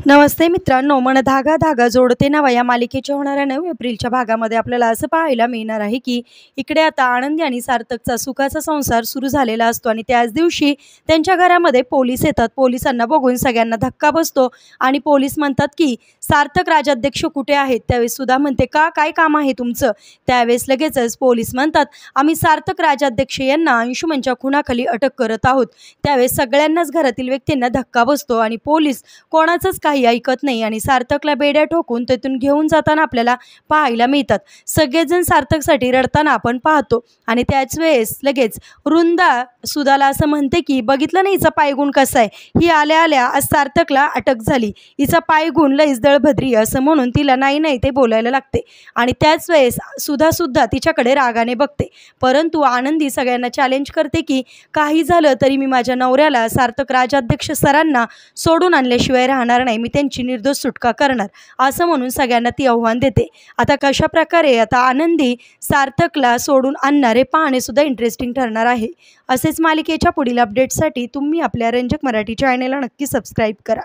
नमस्ते मित्रांनो, मन धागा धागा जोडते नवा या मालिकेच्या होणाऱ्या 9 एप्रिलच्या भागामध्ये आपल्याला असं पाहायला मिळणार आहे की इकडे आता आनंदी आणि सार्थकचा सुखाचा संसार सुरू झालेला असतो आणि त्याच दिवशी त्यांच्या घरामध्ये पोलीस येतात। पोलिसांना बघून सगळ्यांना धक्का बसतो आणि पोलीस म्हणतात की सार्थक राजाध्यक्ष कुठे आहेत। त्यावेळेस सुधा म्हणते का काय काम आहे तुमचं। त्यावेळेस लगेचच पोलीस म्हणतात आम्ही सार्थक राजाध्यक्ष यांना अंशुमनच्या खुनाखाली अटक करत आहोत। त्यावेळेस सगळ्यांनाच घरातील व्यक्तींना धक्का बसतो आणि पोलीस कोणाचंच काही ऐकत नाही आणि सार्थकला बेड्या ठोकून तेथून घेऊन जाताना आपल्याला पाहायला मिळतात। सगळेजण सार्थकसाठी रडताना आपण पाहतो आणि त्याच वेळेस लगेच वृंदा सुधाला असं म्हणते की बघितलं नाही हिचा पायगुण कसा आहे, ही आल्या आल्या आज सार्थकला अटक झाली, हिचा पायगुण लईच दळभद्री असं म्हणून तिला नाही नाही ते बोलायला लागते आणि त्याच वेळेस सुद्धा तिच्याकडे रागाने बघते। परंतु आनंदी सगळ्यांना चॅलेंज करते की काही झालं तरी मी माझ्या नवऱ्याला सार्थक राजाध्यक्ष सरांना सोडून आणल्याशिवाय राहणार नाही, मी त्यांची निर्दोष सुटका करणार असं म्हणून सगळ्यांना ती आव्हान देते। आता कशा प्रकारे आता आनंदी सार्थकला सोडून आणणारे पाहणे सुद्धा इंटरेस्टिंग ठरणार आहे। असेच मालिकेच्या पुढील अपडेट्ससाठी तुम्ही आपल्या रंजक मराठी चॅनलला नक्की सबस्क्राईब करा।